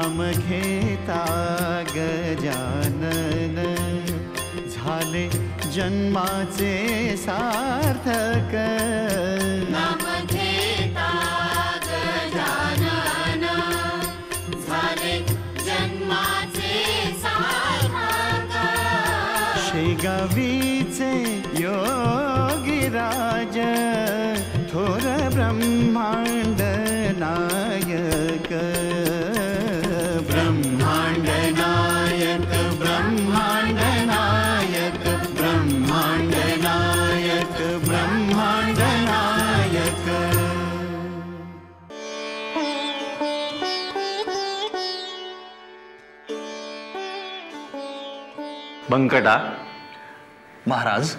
नाम घेता गजानन झाले जन्माचे सार्थक नाम घेता गजानन झाले जन्माचे सार्थक शेगावीचे योगीराज थोर ब्रह्मांड नायक ब्रह्मांड नायक ब्रह्मांड नायक ब्रह्मांड नायक ब्रह्मांड नायक। बंकटा महाराज,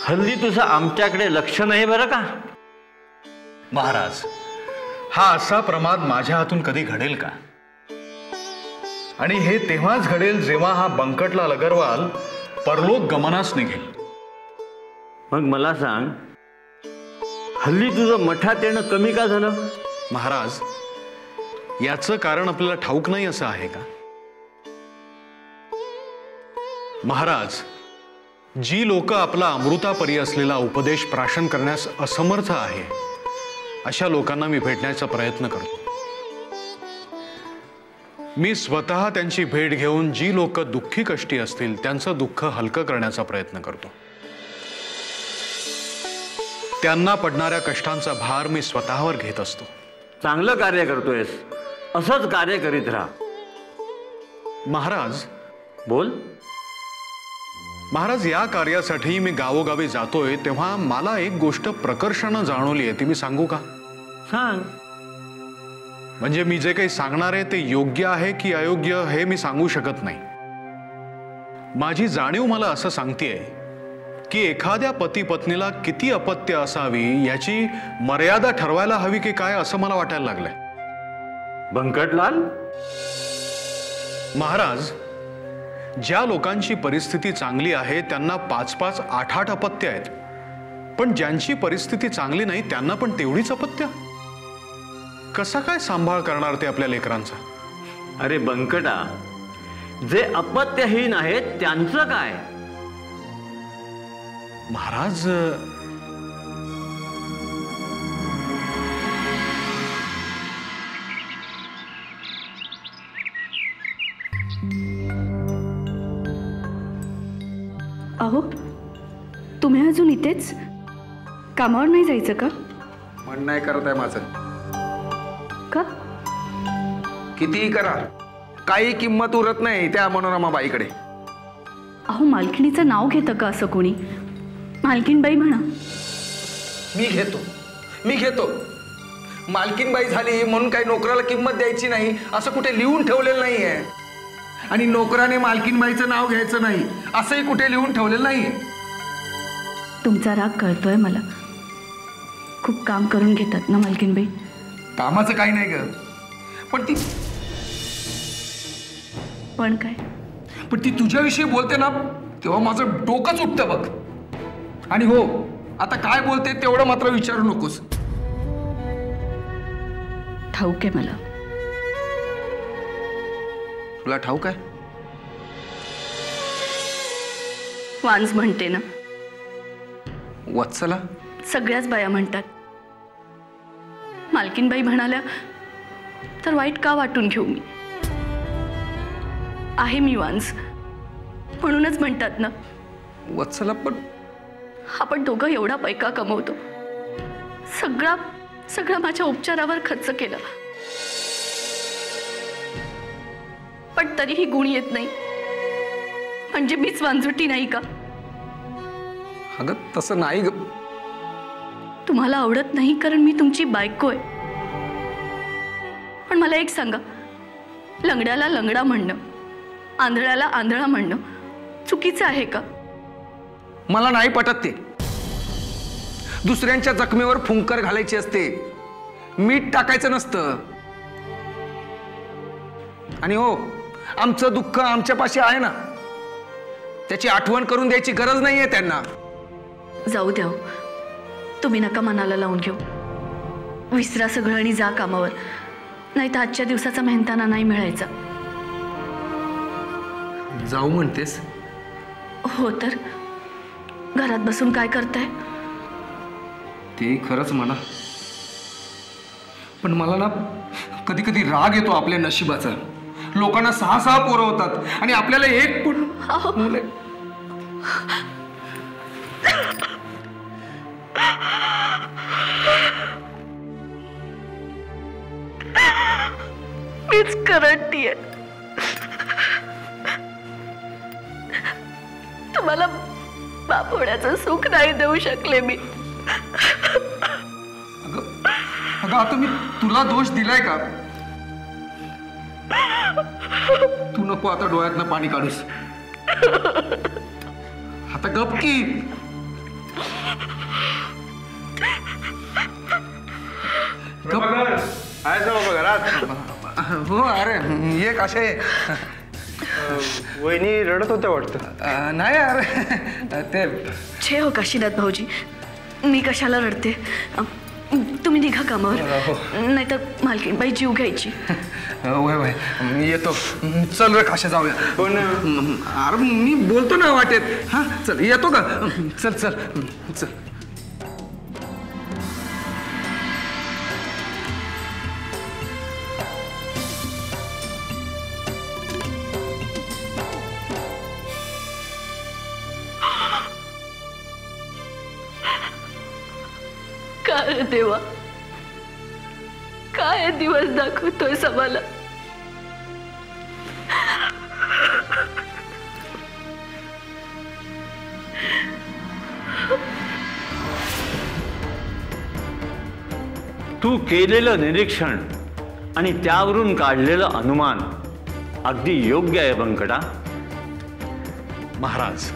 हल्ली तुझं आमच्याकडे लक्ष नाही बरं का? महाराज, हा असा प्रमाद माझ्या हातून कधी घडेल का? आणि हे तेव्हाच घडेल जेव्हा हा बंकटलाल अगरवाल परलोक गमनास निघेल। मग मला सांग, हल्ली तुझं मठात येणं कमी का झालं? महाराज, याचं कारण आपल्याला ठाऊक नाही असं आहे का? महाराज, जी लोक आपला अमृतापरी असलेला उपदेश प्राशन करण्यास असमर्थ आहे अशा लोकांना मी भेटण्याचा प्रयत्न करतो। मी स्वतः त्यांची भेट घेऊन जी लोक दुःखी कष्टी असतील त्यांचं दुःख हलकं करण्याचा प्रयत्न करतो। त्यांना पडणाऱ्या कष्टांचा भार मी स्वतःवर घेत असतो। चांगलं कार्य करतोयस, असंच कार्य करीत राहा। महाराज, बोल। महाराज, या कार्यासाठी मी गावोगावी जातोय तेव्हा मला एक गोष्ट प्रकर्षानं जाणवली आहे, ती मी सांगू का? सांग। म्हणजे मी जे काही सांगणार आहे ते योग्य आहे की अयोग्य हे मी सांगू शकत नाही। माझी जाणीव मला असं सांगतेय की एखाद्या पती पत्नीला किती अपत्य असावी याची मर्यादा ठरवायला हवी की काय असं मला वाटायला लागलंय। बंकटलाल, महाराज, ज्या लोकांची परिस्थिती चांगली आहे त्यांना 5-5, 8-8 अपत्य आहेत, पण ज्यांची परिस्थिती चांगली नाही त्यांना पण तेवढीच अपत्य। कसा काय सांभाळ करणार ते आपल्या लेकरांचा? अरे बंकटा, जे अपत्यहीन आहेत त्यांचं काय? महाराज, अहो, तुम्ही अजून इथेच? कामावर नाही जायचं का? मन नाही करत आहे माझं। का? कितीही करा, काही किंमत उरत नाही त्या मनोरमाबाईकडे। अहो, मालकिणीचं नाव घेतं का असं कोणी? मालकीणबाई म्हणा। मी घेतो। मालकीनबाई झाली म्हणून काही नोकराला किंमत द्यायची नाही असं कुठे लिहून ठेवलेलं नाहीये, आणि नोकराने मालकीनबाईचं नाव घ्यायचं नाही असंही कुठे लिहून ठेवलेलं नाहीये। तुमचा राग कळतोय मला। खूप काम करून घेतात ना मालकीनबाई? कामाचं काही नाही ग, पण ती तुझ्याविषयी बोलते ना तेव्हा माझं डोकंच उठतं बघ। आणि हो, आता काय बोलते तेवढं मात्र विचारू नकोस। ठाऊक आहे मला। तुला ठाऊक आहे? वांज म्हणते ना। वत्सला? सगळ्याच बाया म्हणतात। मालकीनबाई म्हणाल्या तर वाईट का वाटून घेऊ मी? आहे मी वांज, म्हणूनच म्हणतात ना। वत्सला, पण आपण दोघं एवढा पैका कमवतो, सगळा माझ्या उपचारावर खर्च केला, पण तरीही गुण येत नाही। म्हणजे मीच वांजुटी नाही का? अगं तसं नाही ग। तुम्हाला आवडत नाही कारण मी तुमची बायको आहे, पण मला एक सांगा, लंगड्याला लंगडा म्हणणं, आंधळ्याला आंधळा म्हणणं चुकीचं आहे का? मला नाही पटत ते। दुसऱ्यांच्या जखमेवर फुंकर घालायची असते, मीठ टाकायचं नसतं। आणि हो, आमचं दुःख आमच्यापाशी आहे ना, त्याची आठवण करून द्यायची गरज नाहीये त्यांना। जाऊ द्या, तुम्ही नका मनाला लावून घेऊ। विसरा सगळं आणि जा कामावर। नाही तर आजच्या दिवसाचा मेहनताना नाही मिळायचा. जाऊ म्हणतेस? हो तर घरात बसून काय करताय? ते खरंच म्हणा, पण मला ना कधी कधी राग येतो आपल्या नशिबाचा. लोकांना 6 पोरं होतात आणि आपल्याला एक पण मुलं आहे. मीच करंटी आहे. तुम्हाला बाप होण्याचं सुख नाही देऊ शकले मी. अगं आता मी तुला दोष दिलाय का? तू नको आता डोळ्यातनं पाणी काढूस. आता गप की. हो अरे ये कसे. वहिनी रडत होत्या वाटतं. नाही अरे ते छे हो काशीनाथ भाऊजी, मी कशाला रडते? तुम्ही निघा कामावर, नाहीतर मालकीणबाई जीव घ्यायची. वय वय मी येतो. चल रे काशा जाऊया. पण अरे मी बोलतो ना वाटेत. हा चल येतो का? चल चल चल. काय देवा, काय दिवस दाखवतोय आम्हाला? तू केलेलं निरीक्षण आणि त्यावरून काढलेलं अनुमान अगदी योग्य आहे बंकटा. महाराज,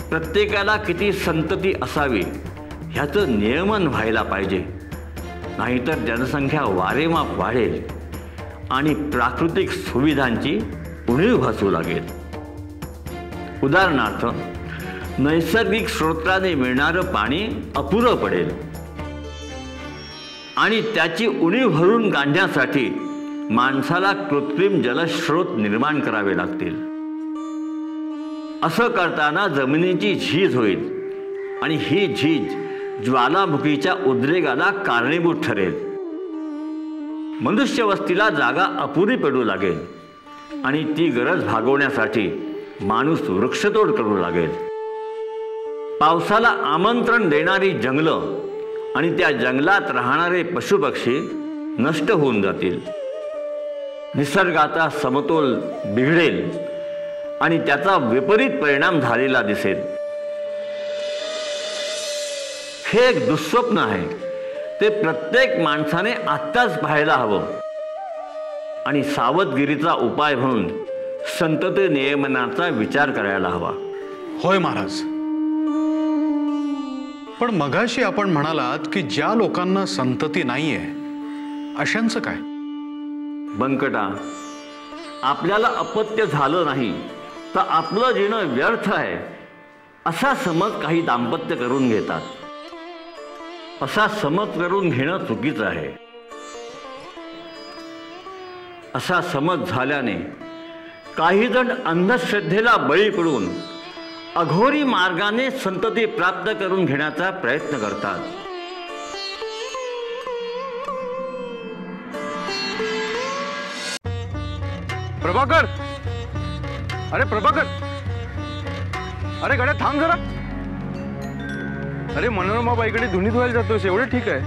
प्रत्येकाला किती संतती असावी ह्याचं नियमन व्हायला पाहिजे, नाहीतर जनसंख्या वारेमाप वाढेल आणि प्राकृतिक सुविधांची उणीव भासू लागेल. उदाहरणार्थ, नैसर्गिक स्रोताने मिळणारं पाणी अपुरं पडेल आणि त्याची उणीव भरून काढण्यासाठी माणसाला कृत्रिम जलस्रोत निर्माण करावे लागतील. असं करताना जमिनीची झीज होईल आणि ही झीज ज्वालामुखीच्या उद्रेकाला कारणीभूत ठरेल. मनुष्यवस्तीला जागा अपुरी पडू लागेल आणि ती गरज भागवण्यासाठी माणूस वृक्षतोड करू लागेल. पावसाला आमंत्रण देणारी जंगलं आणि त्या जंगलात राहणारे पशुपक्षी नष्ट होऊन जातील. निसर्गाचा समतोल बिघडेल आणि त्याचा विपरीत परिणाम झालेला दिसेल. हे एक दुःस्वप्न आहे. ते प्रत्येक माणसाने आत्ताच पाहायला हवं आणि सावधगिरीचा उपाय म्हणून संतती नियमनाचा विचार करायला हवा. होय महाराज, पण मगाशी आपण म्हणालात की ज्या लोकांना संतती नाहीये अशांचं काय? बंकटा, आपल्याला अपत्य झालं नाही तर आपलं जीणं व्यर्थ आहे असा समज काही दाम्पत्य करून घेतात. असा समज करून घेणं चुकीचं आहे. असा समज झाल्याने काही जण अंधश्रद्धेला बळी पडून अघोरी मार्गाने संतती प्राप्त करून घेण्याचा प्रयत्न करतात. प्रभाकर, अरे प्रभाकर, अरे गड्या थांब जरा. अरे मनोरमाबाईकडे धुनी धुवायला जातोस, एवढं ठीक आहे,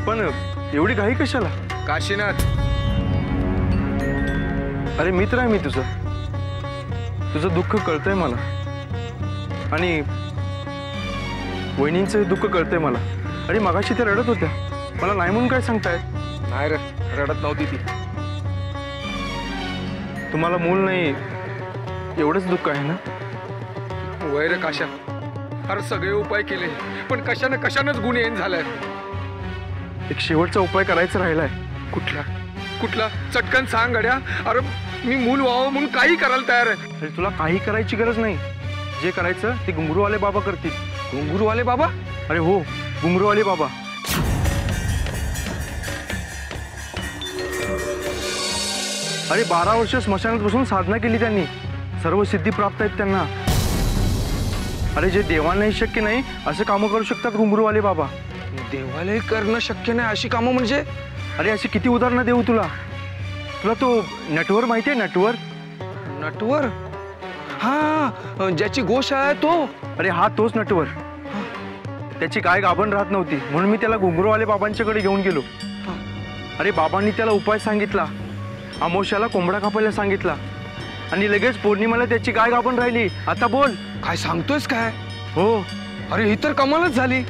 पण एवढी घाई कशाला? काशीनाथ, अरे मित्र आहे मी तुझं दुःख कळतंय मला आणि वहिनींचं दुःख कळतंय मला. आणि मगाशी ते रडत होत्या, मला नाही म्हणून काय सांगतायत? नाही रे, रडत नव्हती ती. तुम्हाला मूल नाही एवढंच दुःख आहे ना? वय रे काशा, अरे सगळे उपाय केले पण कशानंच गुण येण झालाय. एक शेवटचा उपाय करायचा राहिलाय. कुठला चटकन सांग गड्या. अरे मी मूल व्हावं म्हणून काही करायला तयार आहे. अरे तुला काही करायची गरज नाही. जे करायचं ते घुंगरूवाले बाबा करतील. घुंगरूवाले बाबा? अरे हो, घुंगरूवाले बाबा. अरे 12 वर्ष स्मशानात बसून साधना केली त्यांनी, सर्व सिद्धी प्राप्त आहेत त्यांना. अरे जे देवांनाही शक्य नाही असे कामं करू शकतात घुंगरूवाले बाबा. देवालाही करणं शक्य नाही अशी कामं म्हणजे? अरे अशी किती उदाहरणं देऊ तुला. तुला तो नटवर माहिती आहे? नटवर नटवर? हा, ज्याची गोशाळा आहे तो. अरे हा तोच नटवर. त्याची गाय गाभण राहत नव्हती म्हणून मी त्याला घुंगरूवाले बाबांच्याकडे घेऊन गेलो. अरे बाबांनी त्याला उपाय सांगितला, अमावस्याला कोंबडा कापायला सांगितला आणि लगेच पौर्णिमेला त्याची गाय गाभण राहिली. आता बोल. काय सांगतोयस काय? हो. अरे ही तर कमालच झाली.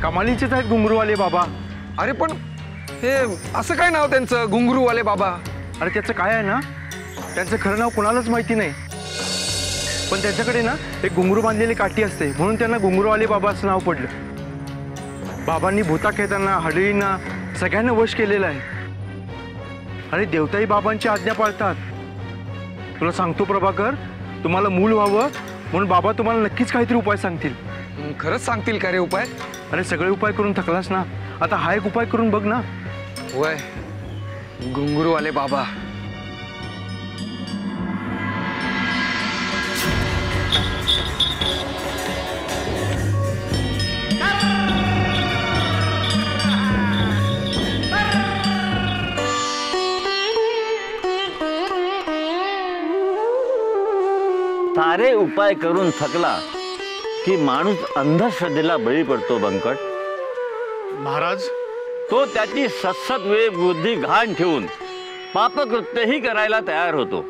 कमालीचेच आहेत घुंगरूवाले बाबा. अरे पण हे असं काय नाव त्यांचं, घुंगरूवाले बाबा? अरे त्याचं काय आहे ना, त्यांचं खरं नाव कुणालाच माहिती नाही, पण त्यांच्याकडे ना एक घुंगरू बांधलेली काठी असते म्हणून त्यांना घुंगरूवाले बाबा असं नाव पडलं. बाबांनी भूता खेळताना हडळींना सगळ्यांना वश केलेलं आहे. अरे देवताई बाबांची आज्ञा पाळतात. तुला सांगतो प्रभाकर, तुम्हाला मूल व्हावं म्हणून बाबा तुम्हाला नक्कीच काहीतरी उपाय सांगतील. खरंच सांगतील का रे उपाय? अरे सगळे उपाय करून थकलास ना, आता हा एक उपाय करून बघ ना. वय घुंगरूवाले बाबा. सारे उपाय करून थकला की माणूस अंधश्रद्धेला बळी पडतो बंकट. महाराज, तो त्याची सत्सत वेळ बुद्धी घाण ठेवून पापकृत्यही करायला तयार होतो.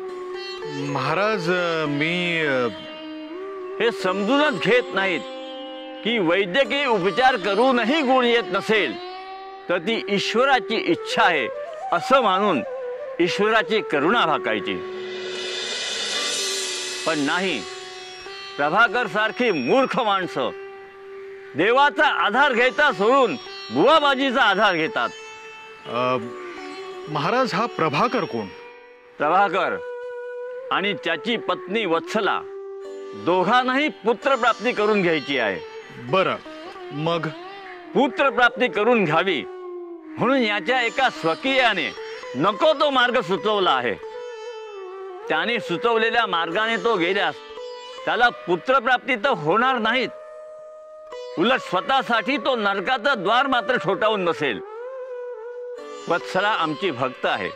महाराज मी हे समजूनच घेत नाहीत की वैद्यकीय उपचार करूनही गुण येत नसेल तर ती ईश्वराची इच्छा आहे असं मानून ईश्वराची करुणा भाकायची. पण नाही, प्रभाकर सारखी मूर्ख माणसं देवाचा आधार घ्यायचा सोडून बुवाबाजीचा आधार घेतात. महाराज हा प्रभाकर कोण? प्रभाकर आणि त्याची पत्नी वत्सला दोघांनाही पुत्रप्राप्ती करून घ्यायची आहे. बरं, मग? पुत्रप्राप्ती करून घ्यावी म्हणून याच्या एका स्वकीयाने नको तो मार्ग सुचवला आहे. त्याने सुचवलेल्या मार्गाने तो गेल्यास त्याला पुत्रप्राप्ती तर होणार नाहीत, उलट स्वतःसाठी तो नरकाचं द्वार मात्र ठोठावून बसेल. वत्सला आमची भक्त आहे,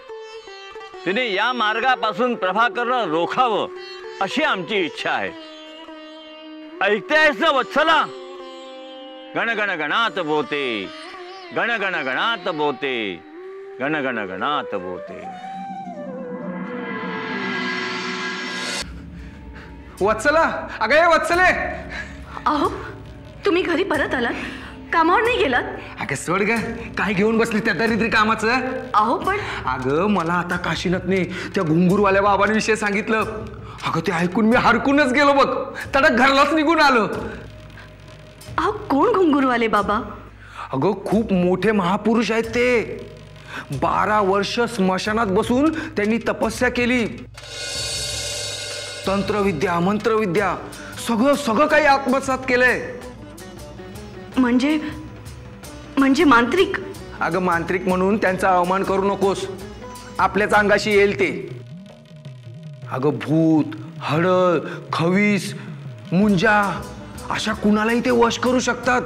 तिने या मार्गापासून प्रभाकरला रोखावं अशी आमची इच्छा आहे. ऐकतेस ना वत्सला? गण गण गणात बोते, गण गण गणात बोते, गण गण गणात बोते. वत्सला, अगं ये वत्सले. अहो तुम्ही घरी परत आलात, कामावर नाही गेलात? अगं सोड ग, काय घेऊन बसली त्या दरिद्री कामाचं? अहो पण अगं मला आता काशीनाथने त्या घुंगूरवाल्या बाबांविषयी सांगितलं. अगं ते ऐकून मी हरकूनच गेलो बघ, तडक घरलाच निघून आलो. अहो कोण घुंगरूवाले बाबा? अगं खूप मोठे महापुरुष आहेत ते. 12 वर्ष स्मशानात बसून त्यांनी तपस्या केली. तंत्रविद्या, मंत्रविद्या सगळं सगळं काही आत्मसात केलंय. म्हणजे मांत्रिक? अगं मांत्रिक म्हणून त्यांचा अवमान करू नकोस, आपल्याच अंगाशी येईल ते. अगं भूत, हडळ, खवीस, मुंजा अशा कुणालाही ते वश करू शकतात.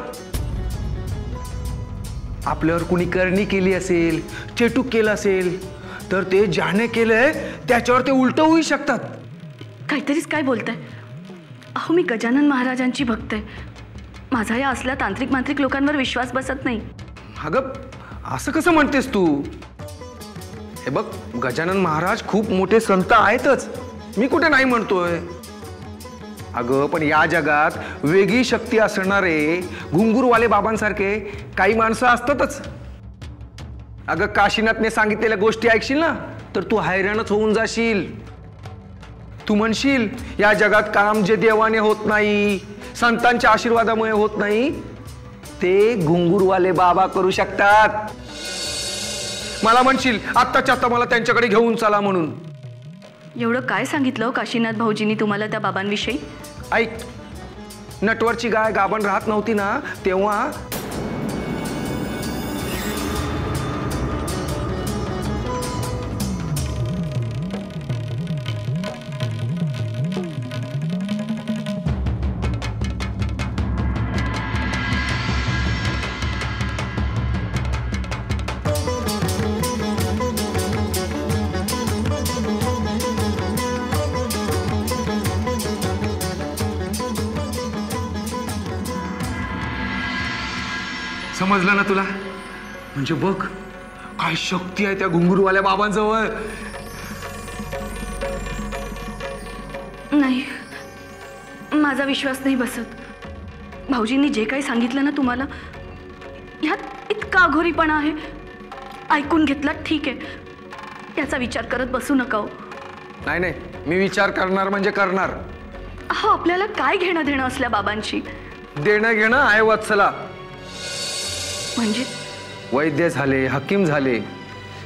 आपल्यावर कुणी करणी केली असेल, चेटूक केलं असेल तर ते ज्याने केलंय त्याच्यावर ते उलट होऊ शकतात. काहीतरीच काय बोलताय? अहो मी गजानन महाराजांची भक्त आहे, माझा या असल्या तांत्रिक मांत्रिक लोकांवर विश्वास बसत नाही. अगं असं कसं म्हणतेस तू? हे बघ, गजानन महाराज खूप मोठे संत आहेतच, मी कुठे नाही म्हणतोय. अगं पण या जगात वेगळी शक्ती असणारे घुंगूरवाले बाबांसारखे काही माणसं असतातच. अगं काशीनाथने सांगितलेल्या गोष्टी ऐकशील ना तर तू हैराणच होऊन जाशील. तू म्हणशील या जगात काम जे देवाने होत नाही, संतांच्या आशीर्वादामुळे होत नाही, ते घुंगूरवाले बाबा करू शकतात. मला म्हणशील आत्ताच्या आत्ता मला त्यांच्याकडे घेऊन चला म्हणून. एवढं काय सांगितलं काशीनाथ भाऊजींनी तुम्हाला त्या बाबांविषयी? ऐक, नटवरची गाय गाभण राहत नव्हती ना तेव्हा समजलं ना तुला? म्हणजे बघ काय शक्ती आहे त्या घुंगरूवाल्या बाबांजवळ. नाही, माझा विश्वास नाही बसत. भाऊजींनी जे काही सांगितलं ना तुम्हाला, ह्यात इतका अघोरीपणा आहे. ऐकून घेतला ठीक आहे, त्याचा विचार करत बसू नका हो. नाही नाही, मी विचार करणार म्हणजे करणार. अहो, आपल्याला काय घेणं देणं असल्या बाबांची? देणं घेणं आहे वत्सला. म्हणजे वैद्य झाले, हकीम झाले,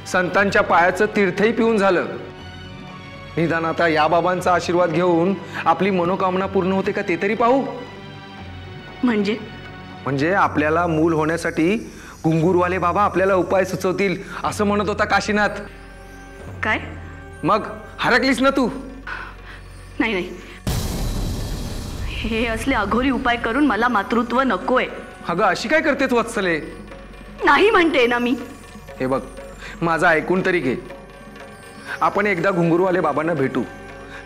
संतांच्या पायाचं तीर्थही पिऊन झालं. निदान आता या बाबांचा आशीर्वाद घेऊन आपली मनोकामना पूर्ण होते का ते तरी पाहू. म्हणजे आपल्याला मूल होण्यासाठी घुंगूरवाले बाबा आपल्याला उपाय सुचवतील असं म्हणत होता काशीनाथ. काय? मग हरकलीस ना तू? नाही नाही, हे असले अघोरी उपाय करून मला मातृत्व नकोय. अगं अशी काय करतेस वत्सले? नाही म्हणते ना मी. हे बघ, माझं ऐकून तरी घे. आपण एकदा घुंगरूवाले बाबांना भेटू,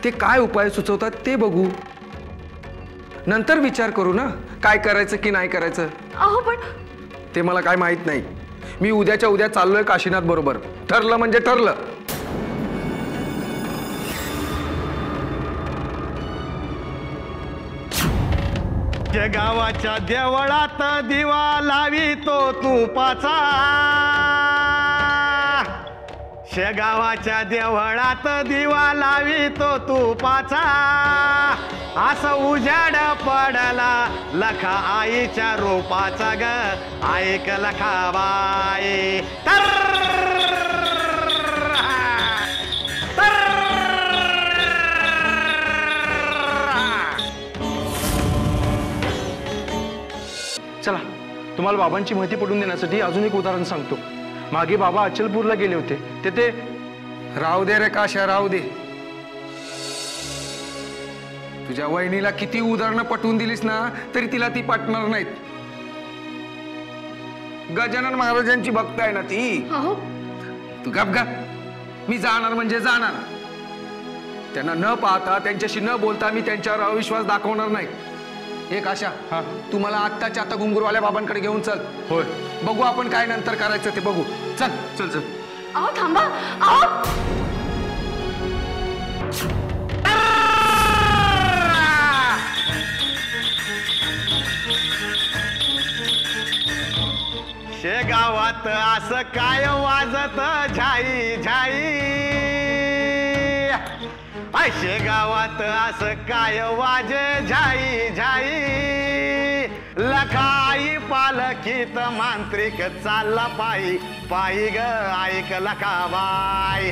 ते काय उपाय सुचवतात ते बघू, नंतर विचार करू ना काय करायचं की नाही करायचं. अहो पण ते मला काय माहित नाही. मी उद्याच्या उद्या चाललोय काशीनाथ बरोबर. ठरलं म्हणजे ठरलं. गावाच्या देवळात दिवा लावितो तुपाचा, शेगावाच्या देवळात दिवा लावितो तुपाचा, असं उजाड पडला लखा आईच्या रूपाचा ग. ऐक लखाबाई चला, तुम्हाला बाबांची माहिती पडून देण्यासाठी अजून एक उदाहरण सांगतो. मागे बाबा अचलपूरला गेले होते. ते राहू दे रे काशा, राहू दे. तुझ्या वहिनीला किती उदाहरणं पटवून दिलीस ना तरी तिला ती पटणार नाहीत. गजानन महाराजांची भक्त आहे ना ती. तू गप गप. मी जाणार म्हणजे जाणार. त्यांना न पाहता, त्यांच्याशी न बोलता मी त्यांच्यावर अविश्वास दाखवणार नाही. एक आशा, तू मला आत्ताच्या आता घुंगरूवाल्या बाबांकडे घेऊन चल. होय, बघू आपण काय नंतर करायचं ते बघू. चल चल चल. अहो थांबा. अहो शेगावात असं काय वाजत झाई झाई, शेगावात असं काय वाजे झाई झाई, लखाई पालखीत मांत्रिक चालला पायी पायी ग. ऐक लखाबाई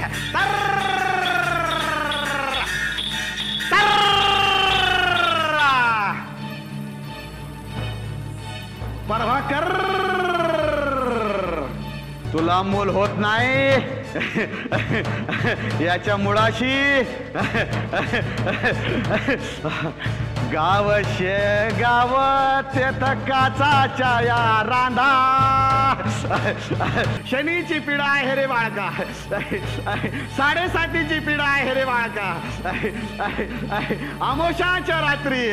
प्रभाकर, तुला मूल होत नाही याच्या मुळाशी गाव शेगाव तेथ काचाच्या या रांधा, शनीची पीडा आहे रे बाळका, साडेसातीची पीडा आहे रे बाळका, अमोशाच्या रात्री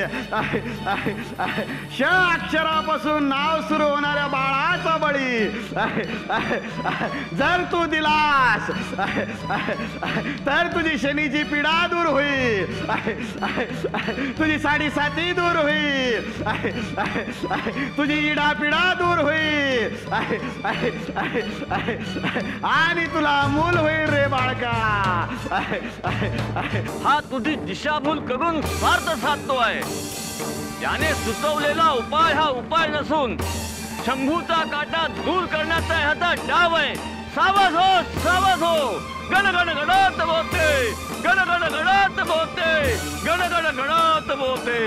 श अक्षरापासून नाव सुरू होणाऱ्या बाळाचा बळी जर तू दिलास तर तुझी शनीची पीडा दूर होईल, तुझी साडेसाती दूर होईल, तुझी इडा पिडा दूर होईल आणि तुला मूल होईल रे बाळका. हा तुझी दिशाभूल करून स्वार्थ साधतोय. त्याने सुचवलेला उपाय हा उपाय नसून शंभूचा काटा दूर करण्याचा ह्याचा डाव आहे. सावध हो, सावध हो. गण गण गणात बोलते, गण गण गणात बोलते, गण गण गणात बोलते.